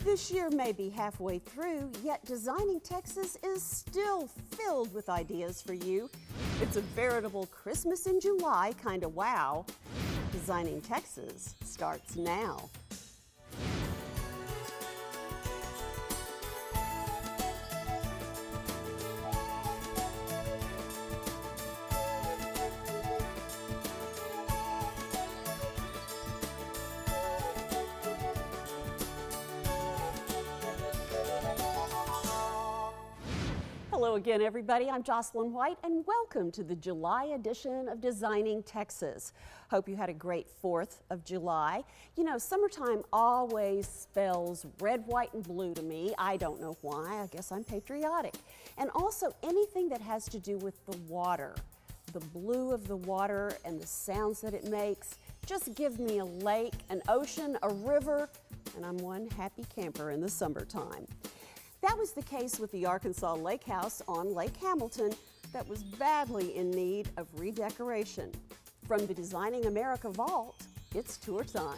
This year may be halfway through, yet Designing Texas is still filled with ideas for you. It's a veritable Christmas in July kind of wow. Designing Texas starts now. Hello again, everybody. I'm Jocelyn White, and welcome to the July edition of Designing Texas. Hope you had a great 4th of July. You know, summertime always spells red, white, and blue to me. I don't know why. I guess I'm patriotic. And also anything that has to do with the water. The blue of the water and the sounds that it makes. Just give me a lake, an ocean, a river, and I'm one happy camper in the summertime. That was the case with the Arkansas Lake House on Lake Hamilton that was badly in need of redecoration. From the Designing America Vault, it's tour time.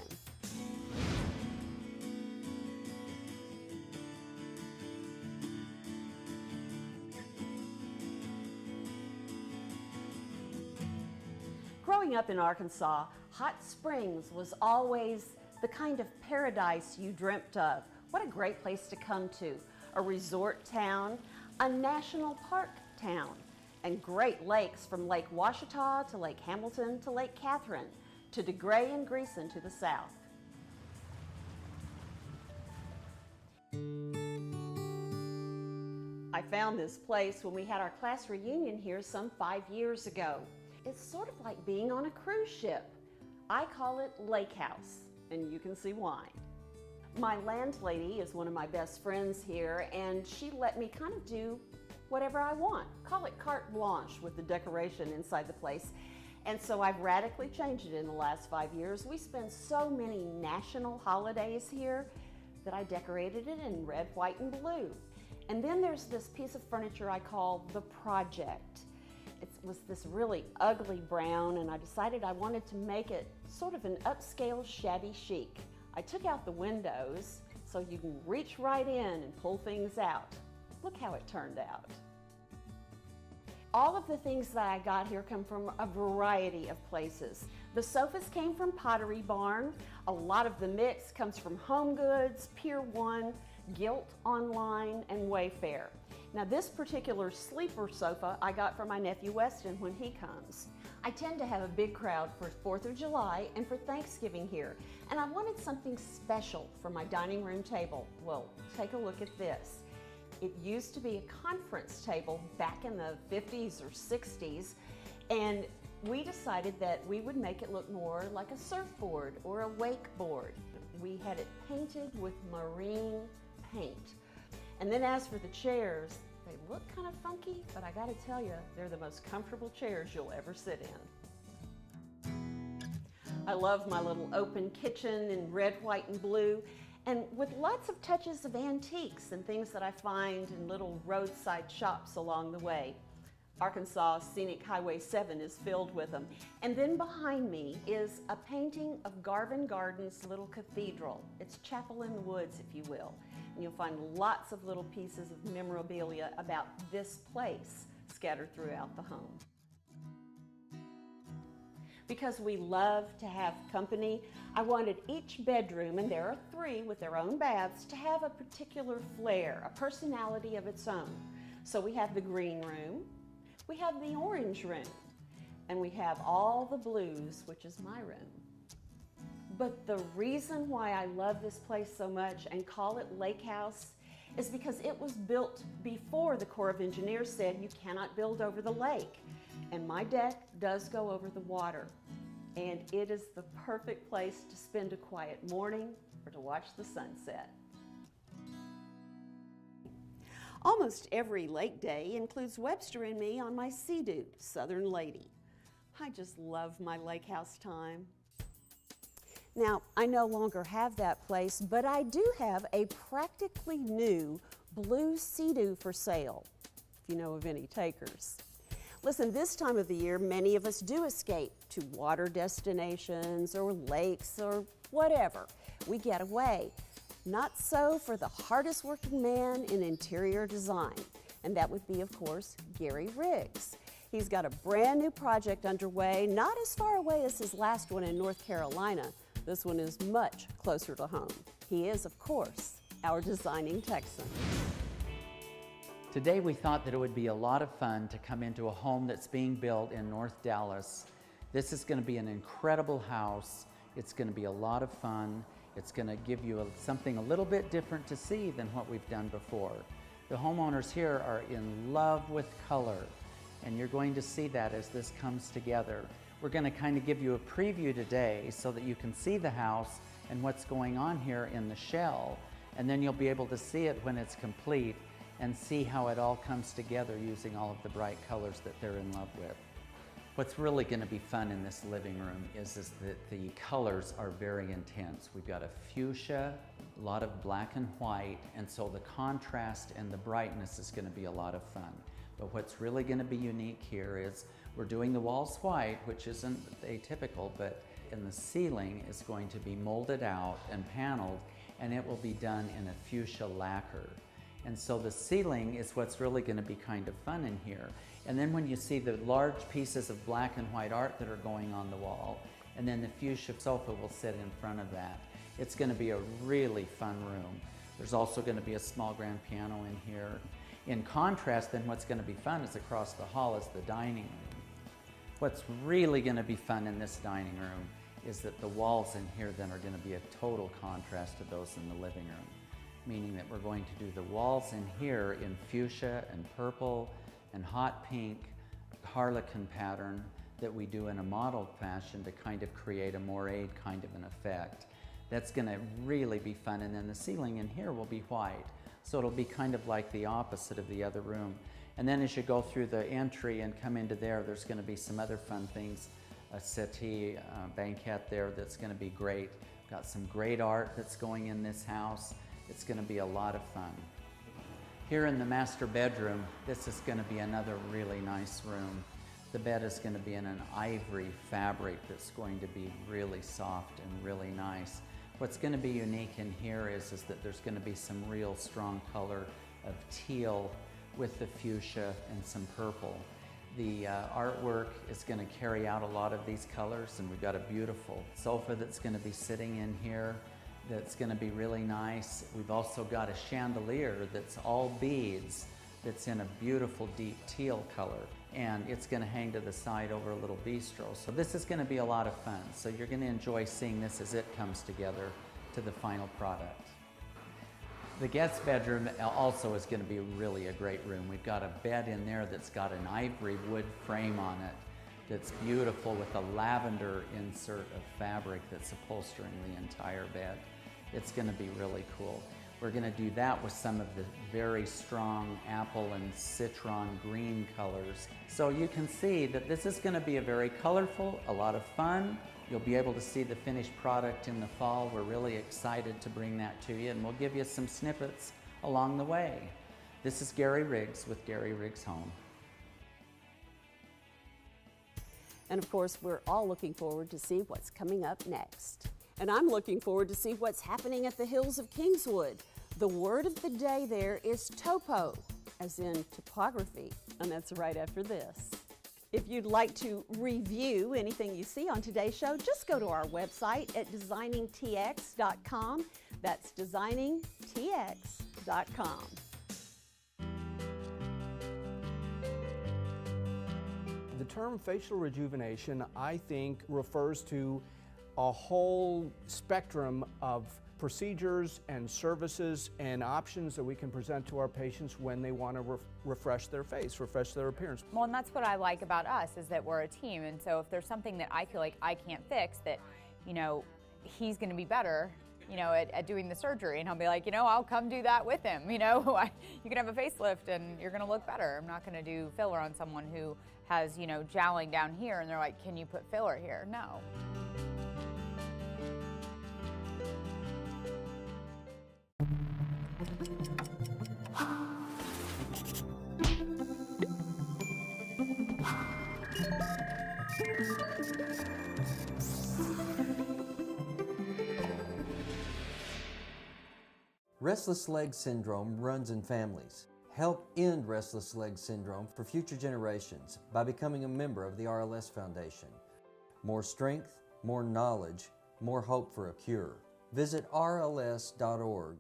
Growing up in Arkansas, Hot Springs was always the kind of paradise you dreamt of. What a great place to come to. A resort town, a national park town, and great lakes from Lake Washita to Lake Hamilton to Lake Catherine to DeGray and Greeson to the south. I found this place when we had our class reunion here some 5 years ago. It's sort of like being on a cruise ship. I call it Lake House, and you can see why. My landlady is one of my best friends here, and she let me kind of do whatever I want. Call it carte blanche with the decoration inside the place. And so I've radically changed it in the last 5 years. We spend so many national holidays here that I decorated it in red, white, and blue. And then there's this piece of furniture I call the Project. It was this really ugly brown, and I decided I wanted to make it sort of an upscale shabby chic. I took out the windows so you can reach right in and pull things out. Look how it turned out. All of the things that I got here come from a variety of places. The sofas came from Pottery Barn. A lot of the mix comes from Home Goods, Pier 1, Gilt Online, and Wayfair. Now this particular sleeper sofa I got from my nephew Weston when he comes. I tend to have a big crowd for 4th of July and for Thanksgiving here, and I wanted something special for my dining room table. Well, take a look at this. It used to be a conference table back in the 50s or 60s, and we decided that we would make it look more like a surfboard or a wakeboard. We had it painted with marine paint. And then as for the chairs, they look kind of funky, but I gotta tell you, they're the most comfortable chairs you'll ever sit in. I love my little open kitchen in red, white, and blue, and with lots of touches of antiques and things that I find in little roadside shops along the way. Arkansas Scenic Highway 7 is filled with them. And then behind me is a painting of Garvin Gardens' little cathedral. It's Chapel in the Woods, if you will. And you'll find lots of little pieces of memorabilia about this place scattered throughout the home. Because we love to have company, I wanted each bedroom, and there are 3 with their own baths, to have a particular flair, a personality of its own. So we have the green room, we have the orange room, and we have all the blues, which is my room. But the reason why I love this place so much and call it Lake House is because it was built before the Corps of Engineers said you cannot build over the lake. And my deck does go over the water. And it is the perfect place to spend a quiet morning or to watch the sunset. Almost every lake day includes Webster and me on my Sea-Doo, Southern Lady. I just love my lake house time. Now, I no longer have that place, but I do have a practically new blue Sea-Doo for sale, if you know of any takers. Listen, this time of the year, many of us do escape to water destinations or lakes or whatever. We get away. Not so for the hardest working man in interior design, and that would be, of course, Gary Riggs. He's got a brand new project underway, not as far away as his last one in North Carolina. This one is much closer to home. He is, of course, our designing Texan. Today we thought that it would be a lot of fun to come into a home that's being built in North Dallas. This is going to be an incredible house. It's going to be a lot of fun. It's going to give you something a little bit different to see than what we've done before. The homeowners here are in love with color, and you're going to see that as this comes together. We're going to kind of give you a preview today so that you can see the house and what's going on here in the shell, and then you'll be able to see it when it's complete and see how it all comes together using all of the bright colors that they're in love with. What's really going to be fun in this living room is that the colors are very intense. We've got a fuchsia, a lot of black and white, and so the contrast and the brightness is going to be a lot of fun. But what's really going to be unique here is we're doing the walls white, which isn't atypical, but in the ceiling is going to be molded out and paneled, and it will be done in a fuchsia lacquer. And so the ceiling is what's really going to be kind of fun in here. And then when you see the large pieces of black and white art that are going on the wall, and then the fuchsia sofa will sit in front of that, it's going to be a really fun room. There's also going to be a small grand piano in here. In contrast, then what's going to be fun is across the hall is the dining room. What's really going to be fun in this dining room is that the walls in here then are going to be a total contrast to those in the living room, meaning that we're going to do the walls in here in fuchsia and purple and hot pink harlequin pattern that we do in a model fashion to kind of create a moiré kind of an effect. That's going to really be fun, and then the ceiling in here will be white, so it'll be kind of like the opposite of the other room. And then as you go through the entry and come into there's going to be some other fun things, a settee, banquette there that's going to be great. Got some great art that's going in this house. It's going to be a lot of fun. Here in the master bedroom, this is going to be another really nice room. The bed is going to be in an ivory fabric that's going to be really soft and really nice. What's going to be unique in here is that there's going to be some real strong color of teal with the fuchsia and some purple. The artwork is going to carry out a lot of these colors, and we've got a beautiful sofa that's going to be sitting in here that's going to be really nice. We've also got a chandelier that's all beads that's in a beautiful deep teal color, and it's going to hang to the side over a little bistro. So this is going to be a lot of fun. So you're going to enjoy seeing this as it comes together to the final product. The guest bedroom also is going to be really a great room. We've got a bed in there that's got an ivory wood frame on it that's beautiful with a lavender insert of fabric that's upholstering the entire bed. It's going to be really cool. We're going to do that with some of the very strong apple and citron green colors. So you can see that this is going to be a very colorful, a lot of fun. You'll be able to see the finished product in the fall. We're really excited to bring that to you, and we'll give you some snippets along the way. This is Gary Riggs with Gary Riggs Home. And of course, we're all looking forward to see what's coming up next. And I'm looking forward to see what's happening at the hills of Kingswood. The word of the day there is topo, as in topography, and that's right after this. If you'd like to review anything you see on today's show, just go to our website at designingtx.com. That's designingtx.com. The term facial rejuvenation, I think, refers to a whole spectrum of procedures and services and options that we can present to our patients when they want to refresh their face, refresh their appearance. Well, and that's what I like about us, is that we're a team, and so if there's something that I feel like I can't fix, that, you know, he's going to be better, you know, at doing the surgery, and I'll be like, you know, I'll come do that with him, you know. You can have a facelift and you're going to look better. I'm not going to do filler on someone who has, you know, jowling down here and they're like, can you put filler here? No. Restless leg syndrome runs in families. Help end restless leg syndrome for future generations by becoming a member of the RLS Foundation. More strength, more knowledge, more hope for a cure. Visit rls.org.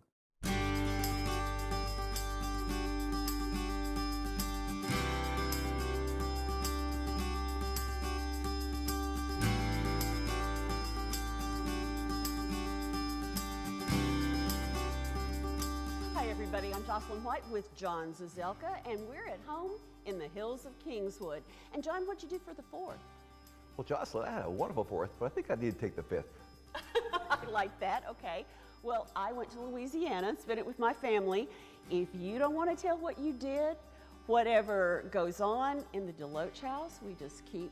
Hi everybody, I'm Jocelyn White with John Zuzelka, and we're at home in the hills of Kingswood. And John, what'd you do for the 4th? Well, Jocelyn, I had a wonderful 4th, but I think I need to take the 5th. I like that, okay. Well, I went to Louisiana and spent it with my family. If you don't want to tell what you did, whatever goes on in the Deloach house, we just keep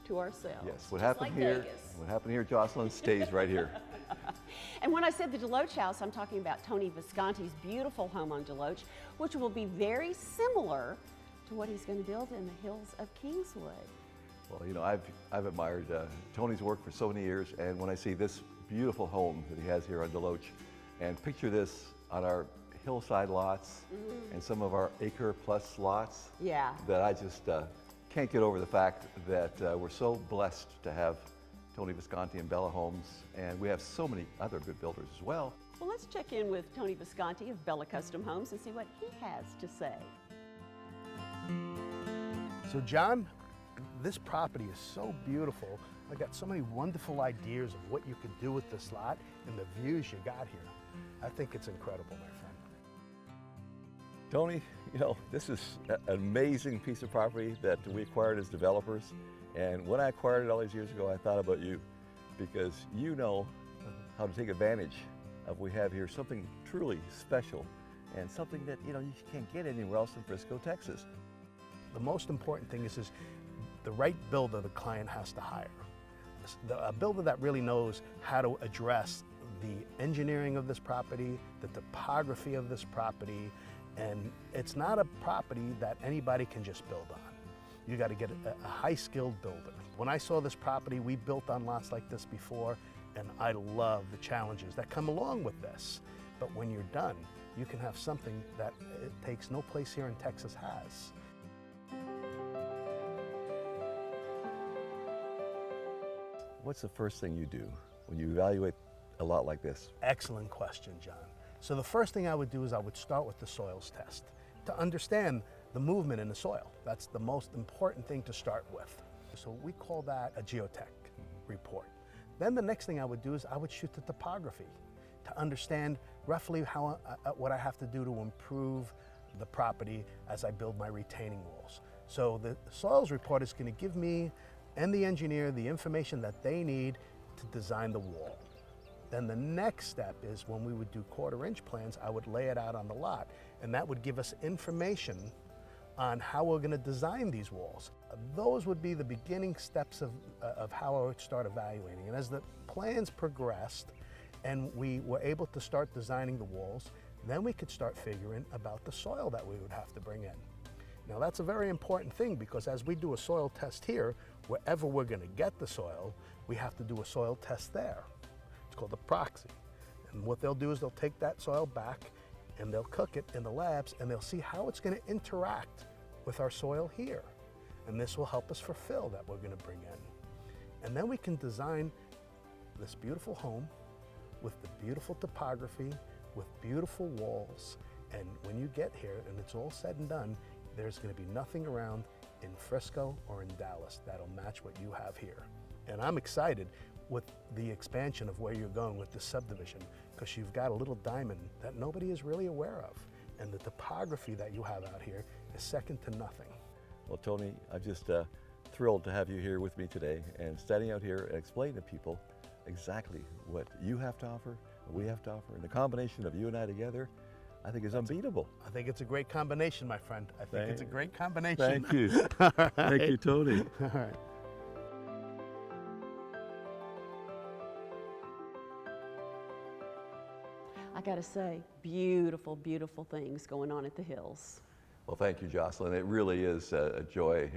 to ourselves. Yes, what just happened like here, Vegas. what happened here, Jocelyn, stays right here. And when I said the Deloach house, I'm talking about Tony Visconti's beautiful home on Deloach, which will be very similar to what he's going to build in the hills of Kingswood. Well, you know, I've admired Tony's work for so many years, and when I see this beautiful home that he has here on Deloach, and picture this on our hillside lots and some of our acre-plus lots, Yeah. that I just can't get over the fact that we're so blessed to have Tony Visconti and Bella Homes, and we have so many other good builders as well. Well, let's check in with Tony Visconti of Bella Custom Homes and see what he has to say. So John, this property is so beautiful. I got so many wonderful ideas of what you could do with this lot and the views you got here. I think it's incredible, my friend. Tony, you know, this is an amazing piece of property that we acquired as developers. And when I acquired it all these years ago, I thought about you, because you know how to take advantage of what we have here, something truly special and something that, you know, you can't get anywhere else in Frisco, Texas. The most important thing is the right builder the client has to hire. A builder that really knows how to address the engineering of this property, the topography of this property, and it's not a property that anybody can just build on. You got to get a high-skilled builder. When I saw this property, we built on lots like this before, and I love the challenges that come along with this. But when you're done, you can have something that it takes no place here in Texas has. What's the first thing you do when you evaluate a lot like this? Excellent question, John. So the first thing I would do is I would start with the soils test to understand the movement in the soil. That's the most important thing to start with. So we call that a geotech report. Then the next thing I would do is I would shoot the topography to understand roughly how what I have to do to improve the property as I build my retaining walls. So the soils report is going to give me and the engineer the information that they need to design the wall. Then the next step is when we would do 1/4-inch plans, I would lay it out on the lot, and that would give us information on how we're going to design these walls. Those would be the beginning steps of how I would start evaluating. And as the plans progressed and we were able to start designing the walls, then we could start figuring about the soil that we would have to bring in. Now that's a very important thing, because as we do a soil test here, wherever we're going to get the soil, we have to do a soil test there. It's called a proxy. And what they'll do is they'll take that soil back and they'll cook it in the labs, and they'll see how it's going to interact with our soil here. And this will help us for fill that we're going to bring in. And then we can design this beautiful home with the beautiful topography, with beautiful walls. And when you get here and it's all said and done, there's going to be nothing around in Frisco or in Dallas that'll match what you have here. And I'm excited with the expansion of where you're going with this subdivision, because you've got a little diamond that nobody is really aware of. And the topography that you have out here is second to nothing. Well, Tony, I'm just thrilled to have you here with me today and standing out here and explaining to people exactly what you have to offer, what we have to offer, and the combination of you and I together, I think is unbeatable. I think it's a great combination, my friend. I think it's a great combination. Thank you. Right. Thank you, Tony. All right. I gotta say, beautiful, beautiful things going on at the hills. Well, thank you, Jocelyn. It really is a joy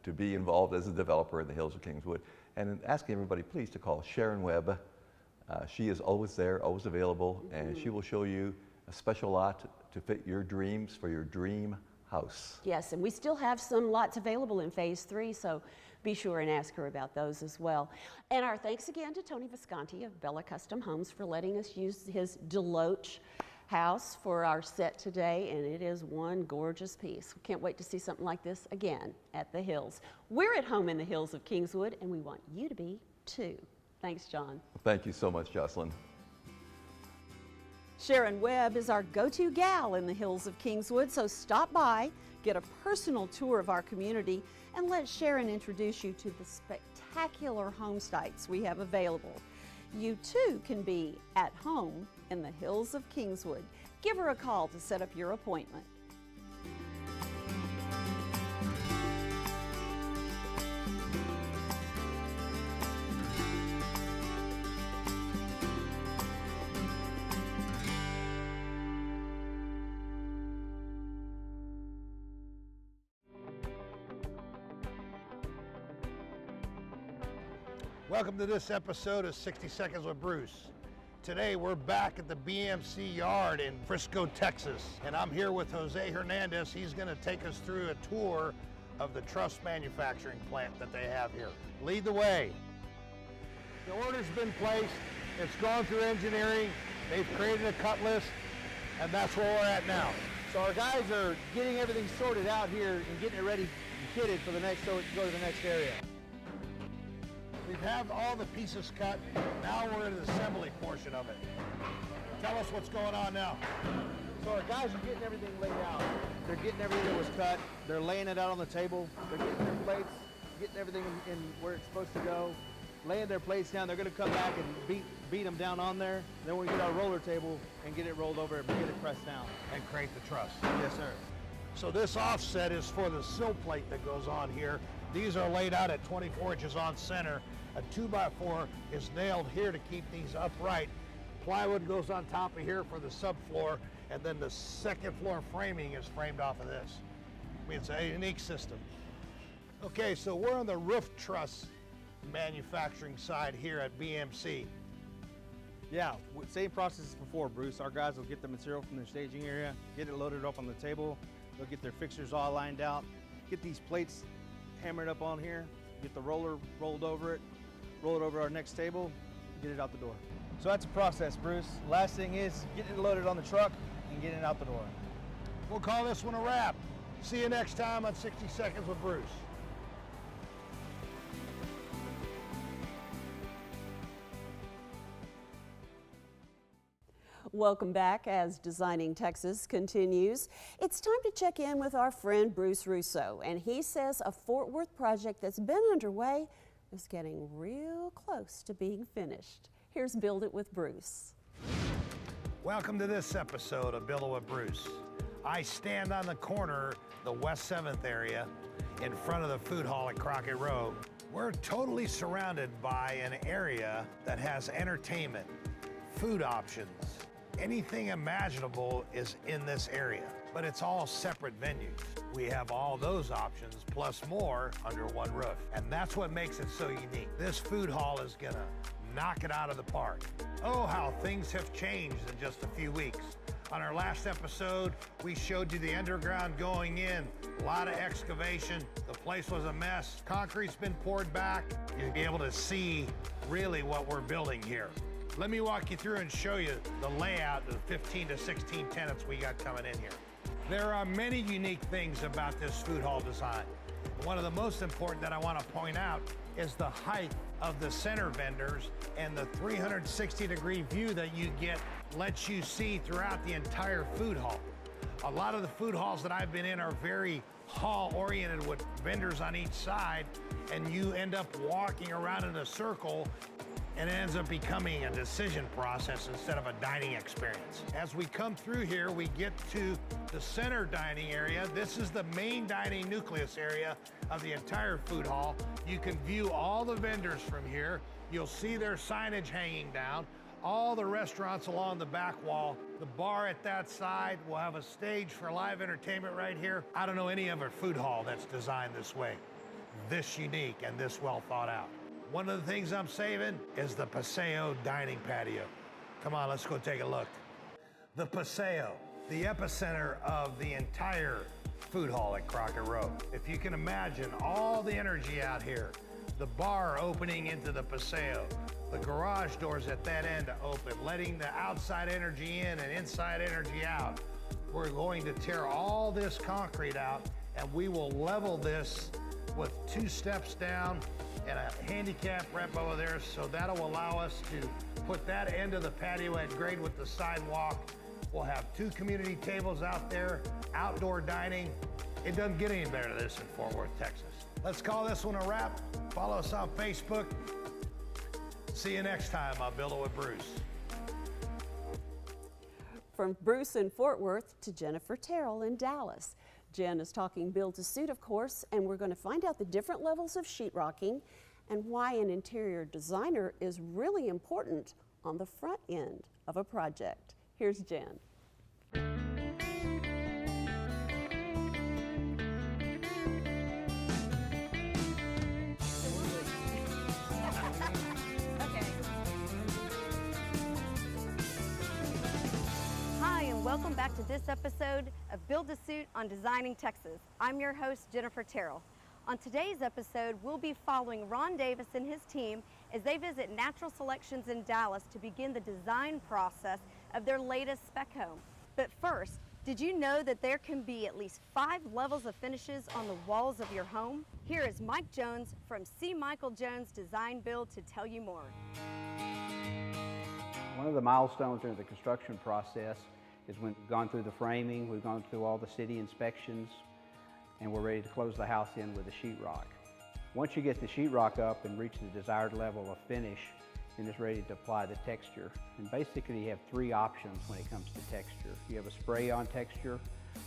to be involved as a developer in the hills of Kingswood. And asking everybody, please, to call Sharon Webb. She is always there, always available, and she will show you a special lot to fit your dreams for your dream house. Yes, and we still have some lots available in Phase 3, so be sure and ask her about those as well. And our thanks again to Tony Visconti of Bella Custom Homes for letting us use his Deloach house for our set today, and it is one gorgeous piece. We can't wait to see something like this again at the Hills. We're at home in the hills of Kingswood, and we want you to be too. Thanks, John. Thank you so much, Jocelyn. Sharon Webb is our go-to gal in the hills of Kingswood, so stop by, get a personal tour of our community, and let Sharon introduce you to the spectacular home sites we have available. You too can be at home in the hills of Kingswood. Give her a call to set up your appointment. Welcome to this episode of 60 Seconds with Bruce. Today we're back at the BMC yard in Frisco, Texas, and I'm here with Jose Hernandez. He's going to take us through a tour of the truss manufacturing plant that they have here. Lead the way. The order's been placed, it's gone through engineering, they've created a cut list, and that's where we're at now. So our guys are getting everything sorted out here and getting it ready and kitted for the next, so it can go to the next area. We have all the pieces cut. Now we're in the assembly portion of it. Tell us what's going on now. So our guys are getting everything laid out. They're getting everything that was cut. They're laying it out on the table. They're getting their plates, getting everything in where it's supposed to go, laying their plates down. They're going to come back and beat them down on there. Then we get our roller table and get it rolled over and get it pressed down. And create the truss. Yes, sir. So this offset is for the sill plate that goes on here. These are laid out at 24 inches on center. A 2x4 is nailed here to keep these upright. Plywood goes on top of here for the subfloor, and then the second floor framing is framed off of this. I mean, it's a unique system. Okay, so we're on the roof truss manufacturing side here at BMC. Yeah, same process as before, Bruce. Our guys will get the material from their staging area, get it loaded up on the table. They'll get their fixtures all lined out, get these plates hammered up on here, get the roller rolled over it, roll it over our next table, get it out the door. So that's a process, Bruce. Last thing is getting it loaded on the truck and getting it out the door. We'll call this one a wrap. See you next time on 60 Seconds with Bruce. Welcome back as Designing Texas continues. It's time to check in with our friend Bruce Russo, and he says a Fort Worth project that's been underway is getting real close to being finished. Here's Build It with Bruce. Welcome to this episode of Build It with Bruce. I stand on the corner, the West 7th area, in front of the food hall at Crockett Road. We're totally surrounded by an area that has entertainment, food options. Anything imaginable is in this area, but it's all separate venues. We have all those options plus more under one roof, and that's what makes it so unique. This food hall is gonna knock it out of the park. Oh, how things have changed in just a few weeks. On our last episode, we showed you the underground going in, a lot of excavation. The place was a mess. Concrete's been poured back. You'll be able to see really what we're building here. Let me walk you through and show you the layout of the 15 to 16 tenants we got coming in here. There are many unique things about this food hall design. One of the most important that I want to point out is the height of the center vendors, and the 360-degree view that you get lets you see throughout the entire food hall. A lot of the food halls that I've been in are very hall-oriented with vendors on each side, and you end up walking around in a circle, and it ends up becoming a decision process instead of a dining experience. As we come through here, we get to the center dining area. This is the main dining nucleus area of the entire food hall. You can view all the vendors from here. You'll see their signage hanging down. All the restaurants along the back wall. The bar at that side will have a stage for live entertainment right here. I don't know any other food hall that's designed this way, this unique and this well thought out. One of the things I'm saving is the Paseo dining patio. Come on, let's go take a look. The Paseo, the epicenter of the entire food hall at Crockett Road. If you can imagine all the energy out here, the bar opening into the Paseo, the garage doors at that end open, letting the outside energy in and inside energy out. We're going to tear all this concrete out and we will level this with 2 steps down and a handicap ramp over there, so that'll allow us to put that end of the patio at grade with the sidewalk. We'll have 2 community tables out there, outdoor dining. It doesn't get any better than this in Fort Worth, Texas. Let's call this one a wrap. Follow us on Facebook. See you next time on Build It with Bruce. From Bruce in Fort Worth to Jennifer Terrell in Dallas. Jen is talking build to suit, of course, and we're going to find out the different levels of sheetrocking and why an interior designer is really important on the front end of a project. Here's Jen. Hi, and welcome back to this episode of Build a Suit on Designing Texas. I'm your host, Jennifer Terrell. On today's episode, we'll be following Ron Davis and his team as they visit Natural Selections in Dallas to begin the design process of their latest spec home. But first, did you know that there can be at least 5 levels of finishes on the walls of your home? Here is Mike Jones from C. Michael Jones Design Build to tell you more. One of the milestones during the construction process is when we've gone through the framing, we've gone through all the city inspections, and we're ready to close the house in with the sheetrock. Once you get the sheetrock up and reach the desired level of finish, then it's ready to apply the texture. And basically you have 3 options when it comes to texture. You have a spray-on texture,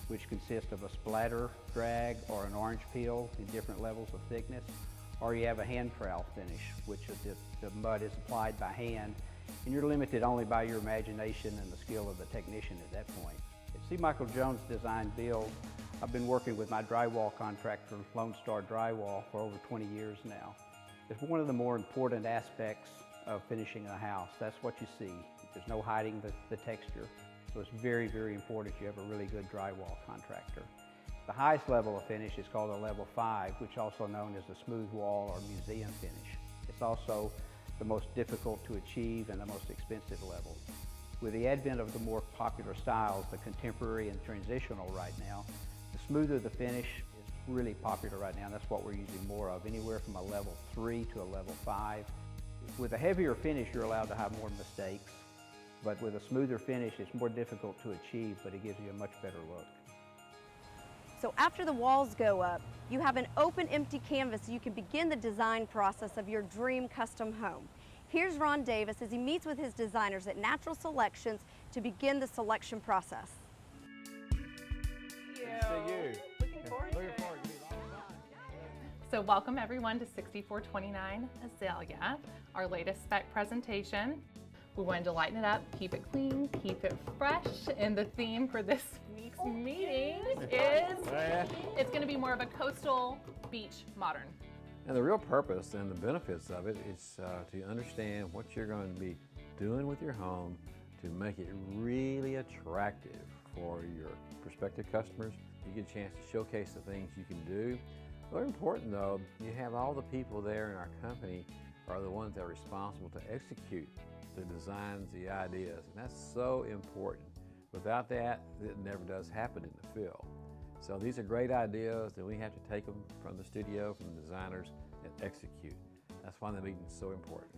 which consists of a splatter, drag, or an orange peel in different levels of thickness, or you have a hand trowel finish, which is the mud is applied by hand, and you're limited only by your imagination and the skill of the technician at that point. At C. Michael Jones Design Build, I've been working with my drywall contractor, Lone Star Drywall, for over 20 years now. It's one of the more important aspects of finishing a house. That's what you see. There's no hiding the texture. So it's very, very important you have a really good drywall contractor. The highest level of finish is called a level 5, which is also known as the smooth wall or museum finish. It's also the most difficult to achieve and the most expensive level. With the advent of the more popular styles, the contemporary and transitional right now, the smoother the finish is really popular right now, and that's what we're using more of, anywhere from a level 3 to a level 5. With a heavier finish, you're allowed to have more mistakes, but with a smoother finish, it's more difficult to achieve, but it gives you a much better look. So after the walls go up, you have an open, empty canvas so you can begin the design process of your dream custom home. Here's Ron Davis as he meets with his designers at Natural Selections to begin the selection process. See you. Looking forward to it. So welcome everyone to 6429 Azalea, our latest spec presentation. We wanted to lighten it up, keep it clean, keep it fresh, and the theme for this week's meeting is it's going to be more of a coastal beach modern. And the real purpose and the benefits of it is to understand what you're going to be doing with your home to make it really attractive for your prospective customers. You get a chance to showcase the things you can do. Very important though, you have all the people there in our company are the ones that are responsible to execute the designs, the ideas, and that's so important. Without that, it never does happen in the field. So these are great ideas, and we have to take them from the studio, from the designers, and execute. That's why the meeting is so important.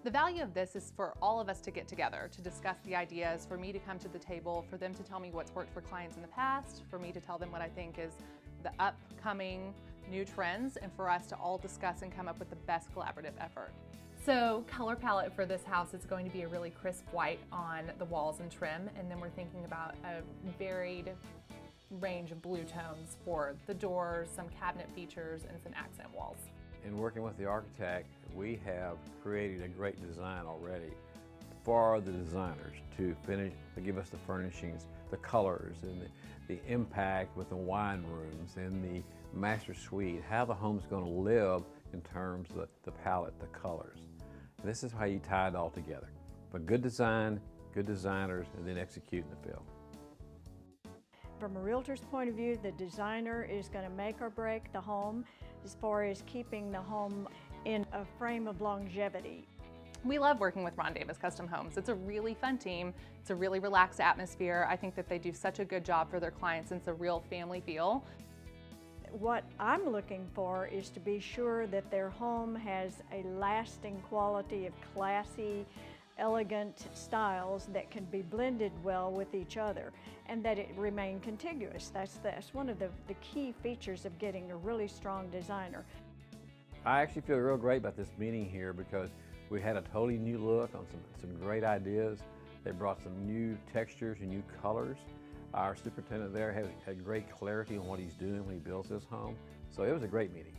The value of this is for all of us to get together, to discuss the ideas, for me to come to the table, for them to tell me what's worked for clients in the past, for me to tell them what I think is the upcoming new trends, and for us to all discuss and come up with the best collaborative effort. So color palette for this house is going to be a really crisp white on the walls and trim, and then we're thinking about a varied range of blue tones for the doors, some cabinet features, and some accent walls. In working with the architect, we have created a great design already for the designers to finish, to give us the furnishings, the colors, and the impact with the wine rooms and the master suite, how the home's going to live in terms of the palette, the colors. This is how you tie it all together. But good design, good designers, and then execute in the field. From a realtor's point of view, the designer is going to make or break the home as far as keeping the home in a frame of longevity. We love working with Ron Davis Custom Homes. It's a really fun team. It's a really relaxed atmosphere. I think that they do such a good job for their clients. It's a real family feel. What I'm looking for is to be sure that their home has a lasting quality of classy, elegant styles that can be blended well with each other and that it remain contiguous. That's one of the key features of getting a really strong designer. I actually feel real great about this meeting here because we had a totally new look on some great ideas. They brought some new textures and new colors. Our superintendent there had great clarity on what he's doing when he builds this home. So it was a great meeting.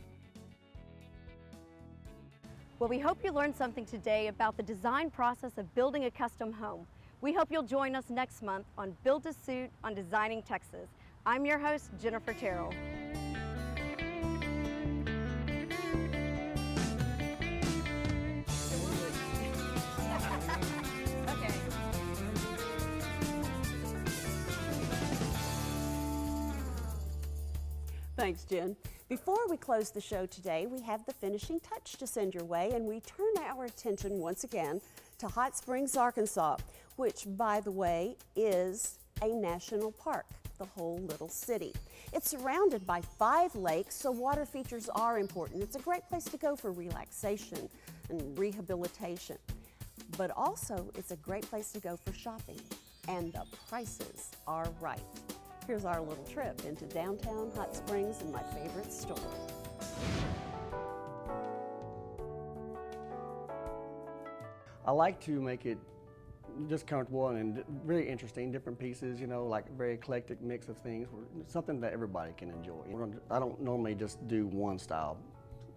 Well, we hope you learned something today about the design process of building a custom home. We hope you'll join us next month on Build to Suit on Designing Texas. I'm your host, Jennifer Terrell. Thanks, Jen. Before we close the show today, we have the finishing touch to send your way, and we turn our attention once again to Hot Springs, Arkansas, which, by the way, is a national park, the whole little city. It's surrounded by 5 lakes, so water features are important. It's a great place to go for relaxation and rehabilitation. But also, it's a great place to go for shopping, and the prices are right. Here's our little trip into downtown Hot Springs and my favorite store. I like to make it just comfortable and really interesting, different pieces, you know, like a very eclectic mix of things, something that everybody can enjoy. I don't normally just do one style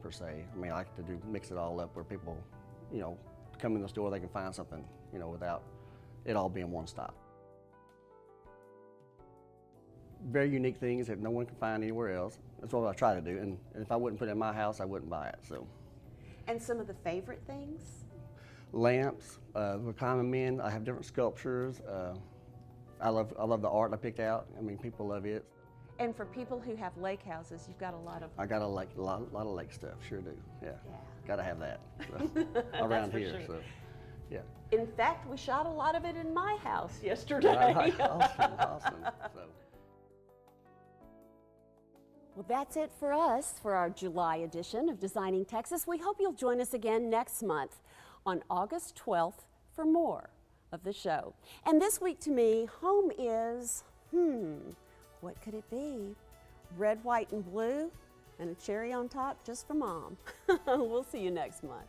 per se. I mean, I like to mix it all up where people, you know, come in the store, they can find something, you know, without it all being one style. Very unique things that no one can find anywhere else. That's what I try to do, and if I wouldn't put it in my house, I wouldn't buy it. So. And some of the favorite things? Lamps, reclining men. I have different sculptures. I love the art I picked out. I mean, people love it. And for people who have lake houses, you've got a lot of... I got a lot of lake stuff, sure do, yeah. Got to have that so, around here, sure. So, yeah. In fact, we shot a lot of it in my house yesterday. Awesome. So. Well, that's it for us for our July edition of Designing Texas. We hope you'll join us again next month on August 12th for more of the show. And this week to me, home is, what could it be? Red, white, and blue, and a cherry on top just for Mom. We'll see you next month.